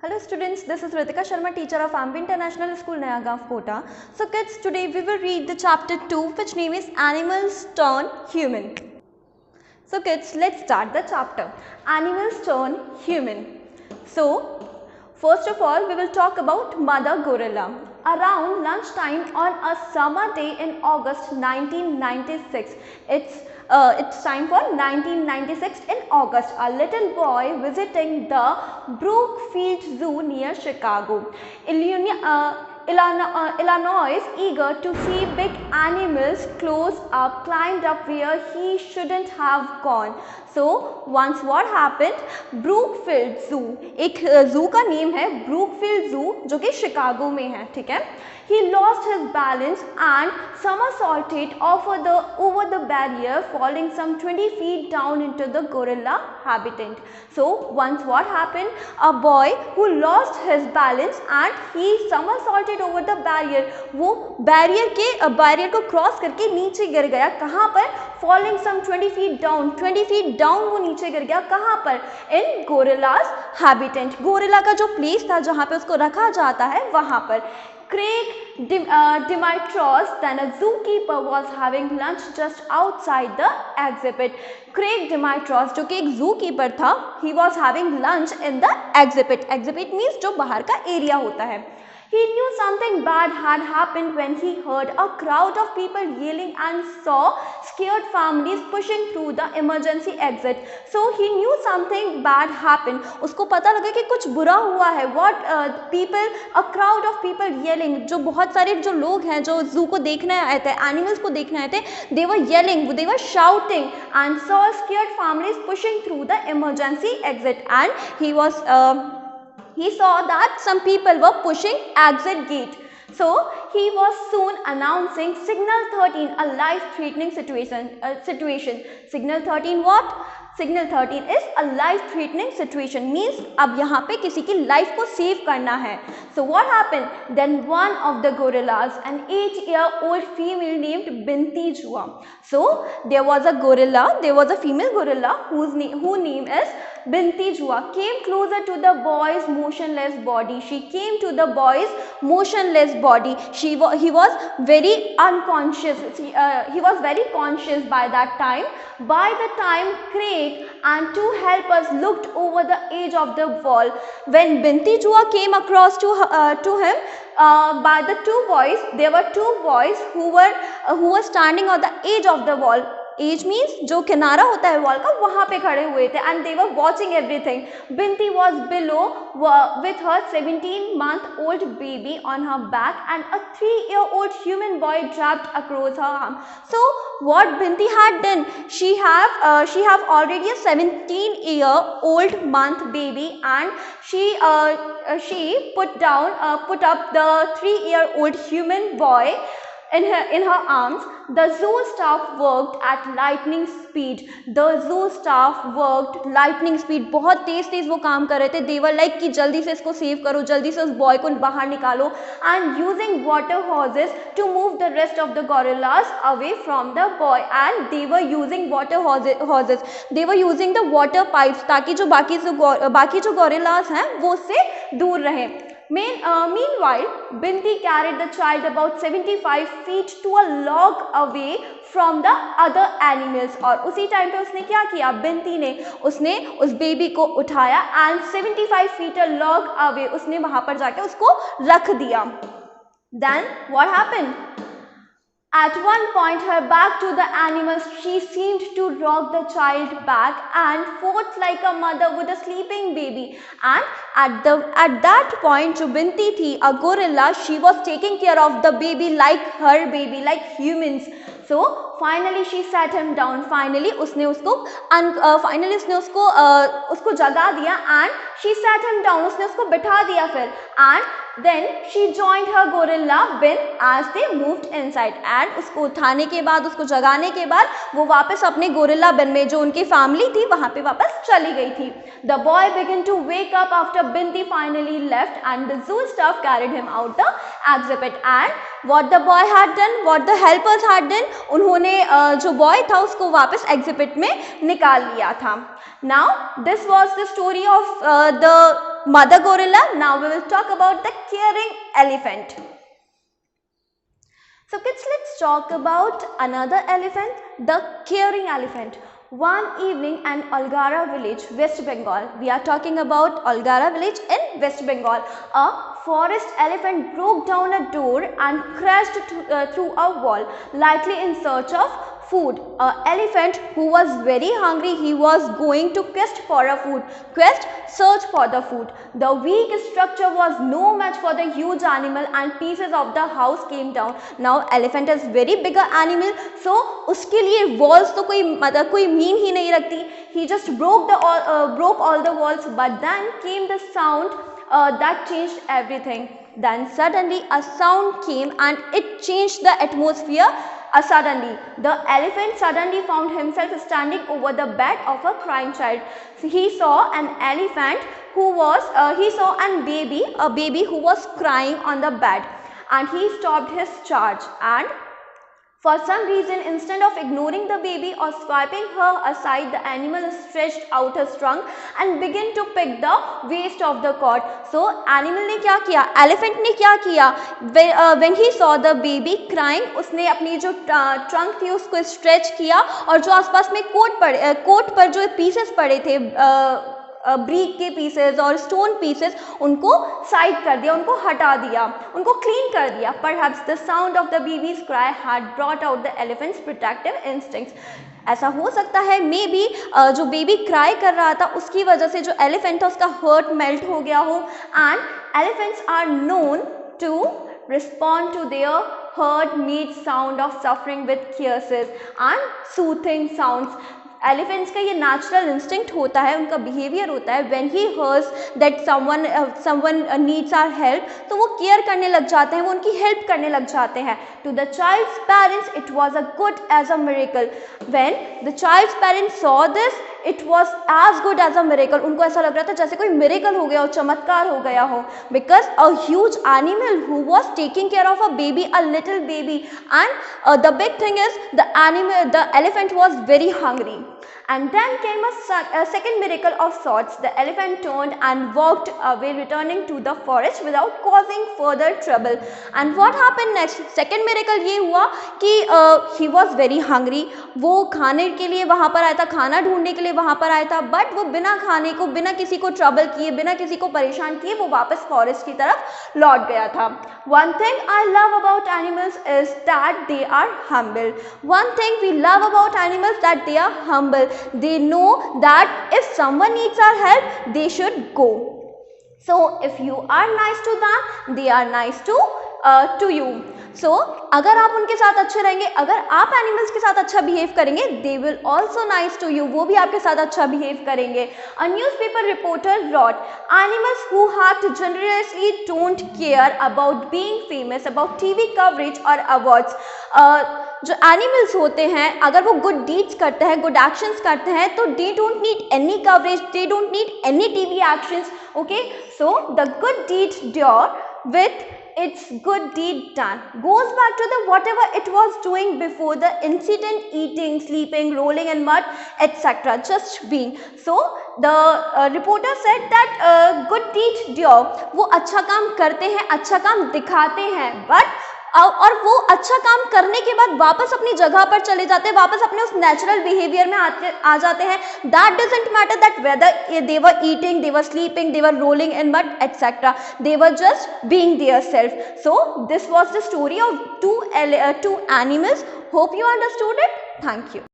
Hello students, this is Ritika Sharma, teacher of Ambi International School, Nayagaon, Kota. So kids, today we will read the chapter 2, which name is Animals Turn Human. So kids, let's start the chapter. Animals Turn Human. So, first of all, we will talk about Mother Gorilla. Around lunchtime on a summer day in August 1996, it's time for 1996 in August. A little boy visiting the Brookfield Zoo near Chicago, Illinois, eager to see big animals close up, climbed up where he shouldn't have gone. So once what happened, Brookfield जू, एक जू का name है Brookfield जू जो कि Chicago में है, ठीक है. He lost his balance and somersaulted over the barrier, falling some 20 feet down into the gorilla habitat. So once what happened, a boy who lost his balance and he somersaulted over the barrier, वो barrier को cross करके नीचे गिर गया. कहाँ पर? Falling some 20 feet down. 20 feet down वो नीचे गिर गया. कहाँ पर? In gorilla's habitat. गोरिल्ला का जो प्लेस था जहाँ पे उसको रखा जाता है वहाँ पर. Craig Dimitros, then a zookeeper, was having lunch just outside the exhibit. Craig Dimitros, जो कि एक zookeeper था, he was having lunch in the exhibit. Exhibit means जो बाहर का एरिया होता है. He knew something bad had happened when he heard a crowd of people yelling and saw scared families pushing through the emergency exit. So he knew something bad happened. उसको पता लगा कि कुछ बुरा हुआ है. What a crowd of people yelling, जो बहुत सारे जो लोग हैं जो zoo को देखने आए थे, animals को देखने आए थे, they were yelling, they were shouting and saw scared families pushing through the emergency exit, and he saw that some people were pushing exit gate. So he was soon announcing Signal 13, a life-threatening situation. Signal 13 what? Signal 13 is a life-threatening situation, means अब यहाँ पे किसी की life को save करना है. So what happened? Then one of the gorillas, an 8-year-old female named Binti Jua. So there was a female gorilla who name is Binti Jua, came closer to the boy's motionless body. She came to the boy's motionless body. He was very unconscious. He was very conscious by that time. By the time Craig and two helpers looked over the edge of the wall, when Binti Jua came across to him, by the two boys, there were two boys who were standing on the edge of the wall. Edge means जो किनारा होता है wall का, वहाँ पे खड़े हुए थे, and they were watching everything. Binti was below with her 17-month-old baby on her back and a 3-year-old human boy draped across her arm. So what Binti had done, she have already a 17-year-old month baby, and she put up the 3-year-old human boy in her arms. The zoo staff worked at lightning speed. बहुत तेज वो काम कर रहे थे. They were like कि जल्दी से इसको सेव करो, जल्दी से उस बॉय को बाहर निकालो, and using water hoses to move the rest of the gorillas away from the boy. And they were using water hoses. They were using the water pipes ताकि जो बाकी जो gorillas हैं वो उससे दूर रहें. Meanwhile, Binti carried the child about 75 feet to a log away from the other animals. और उसी टाइम पे उसने क्या किया? बिंती ने उस बेबी को उठाया and 75 feet a log away, उसने वहां पर जाके उसको रख दिया. Then what happened? At one point, her back to the animals, she seemed to rock the child back and forth like a mother with a sleeping baby. And at that point, जो बिंती थी, a gorilla, she was taking care of the baby like her baby, like humans. So finally she sat him down. Finally उसने उसको जगा दिया, and she sat him down. उसने उसको बिठा दिया फिर, and then she joined her gorilla bin as they moved inside. And उसको उठाने के बाद, उसको जगाने के बाद वो वापस अपने गोरिल्ला बिन में जो उनकी फैमिली थी वहाँ पे वापस चली गई थी. The boy began to wake up after Binti finally left, and the zoo staff carried him out the exhibit. And what the boy had done, what the helpers had done, उन्होंने जो boy था उसको वापस exhibit में निकाल लिया था. Now this was the story of the mother gorilla. Now we will talk about the caring elephant. So kids, let's talk about another elephant, the caring elephant. One evening in Algara village, West Bengal. We are talking about Algara village in West Bengal. A forest elephant broke down a door and crashed through a wall, likely in search of food. An elephant who was very hungry, he was going to quest for a food. Search for the food. The weak structure was no match for the huge animal and pieces of the house came down. Now elephant is very bigger animal, so उसके लिए walls तो कोई mean he नहीं रखती. He just broke all the walls, but then came the sound that changed everything. Then suddenly a sound came and it changed the atmosphere. Suddenly, the elephant suddenly found himself standing over the bed of a crying child. So he saw an elephant who was, a baby who was crying on the bed, and he stopped his charge and for some reason, instead of ignoring the baby or swiping her aside, the animal stretched out his trunk and began to pick the waist of the cot. So, animal ने क्या किया? Elephant ने क्या किया? When he saw the baby crying, उसने अपनी जो trunk थी उसको stretch किया और जो आसपास में कोट पर जो pieces पड़े थे, ब्रिक के पीसेस और स्टोन पीसेस, उनको साइड कर दिया, उनको हटा दिया, उनको क्लीन कर दिया. Perhaps the sound of the baby's cry had brought out the elephant's protective instincts. ऐसा हो सकता है मे बी जो बेबी क्राई कर रहा था उसकी वजह से जो एलिफेंट था उसका हर्ट मेल्ट हो गया हो. And elephants are known to respond to their hurt made sound of suffering with kisses and soothing sounds. Elephants का ये नेचुरल इंस्टिंक्ट होता है, उनका बिहेवियर होता है. When he hears that someone needs our help, तो वो केयर करने लग जाते हैं, वो उनकी हेल्प करने लग जाते हैं. To the child's parents it was a good as a miracle. When the child's parents saw this, it was as good as a miracle. उनको ऐसा लग रहा था जैसे कोई मिरेकल हो गया हो, चमत्कार हो गया हो. Because a huge animal who was taking care of a baby, a little baby, and the big thing is the elephant was very hungry. And then came a second miracle of sorts. The elephant turned and walked away, returning to the forest without causing further trouble. And what happened next? Second miracle ये हुआ कि he was very hungry. वो खाने के लिए वहाँ पर आया था, खाना ढूंढने के लिए वहाँ पर आया था, बट वो बिना खाने को, बिना किसी को ट्रबल किए, बिना किसी को परेशान किए वो वापस फॉरेस्ट की तरफ लौट गया था. One thing I love about animals is that they are humble. One thing we love about animals that they are humble. They know that if someone needs our help, they should go. So if you are nice to them, they are nice to you. So अगर आप उनके साथ अच्छे रहेंगे, अगर आप animals के साथ अच्छा बिहेव करेंगे, they will also nice to you. वो भी आपके साथ अच्छा बिहेव करेंगे. A newspaper reporter wrote, animals who act generously don't care about being famous, about TV coverage or awards. जो एनिमल्स होते हैं अगर वो गुड डीड्स करते हैं, गुड एक्शंस करते हैं, तो they don't need any coverage, they don't need any TV actions. Okay, so the good deed doer with its good deed done goes back to the whatever it was doing before the incident, eating, sleeping, rolling in mud, etc. just being. So the reporter said that good deed dure, वो अच्छा काम करते हैं, अच्छा काम दिखाते हैं, but और वो अच्छा काम करने के बाद वापस अपनी जगह पर चले जाते हैं, वापस अपने उस नेचुरल बिहेवियर में आ जाते हैं. That doesn't matter that whether they were eating, they were sleeping, they were rolling in mud etcetera, they were just being their self. So this was the story of two animals. Hope you understood it. Thank you.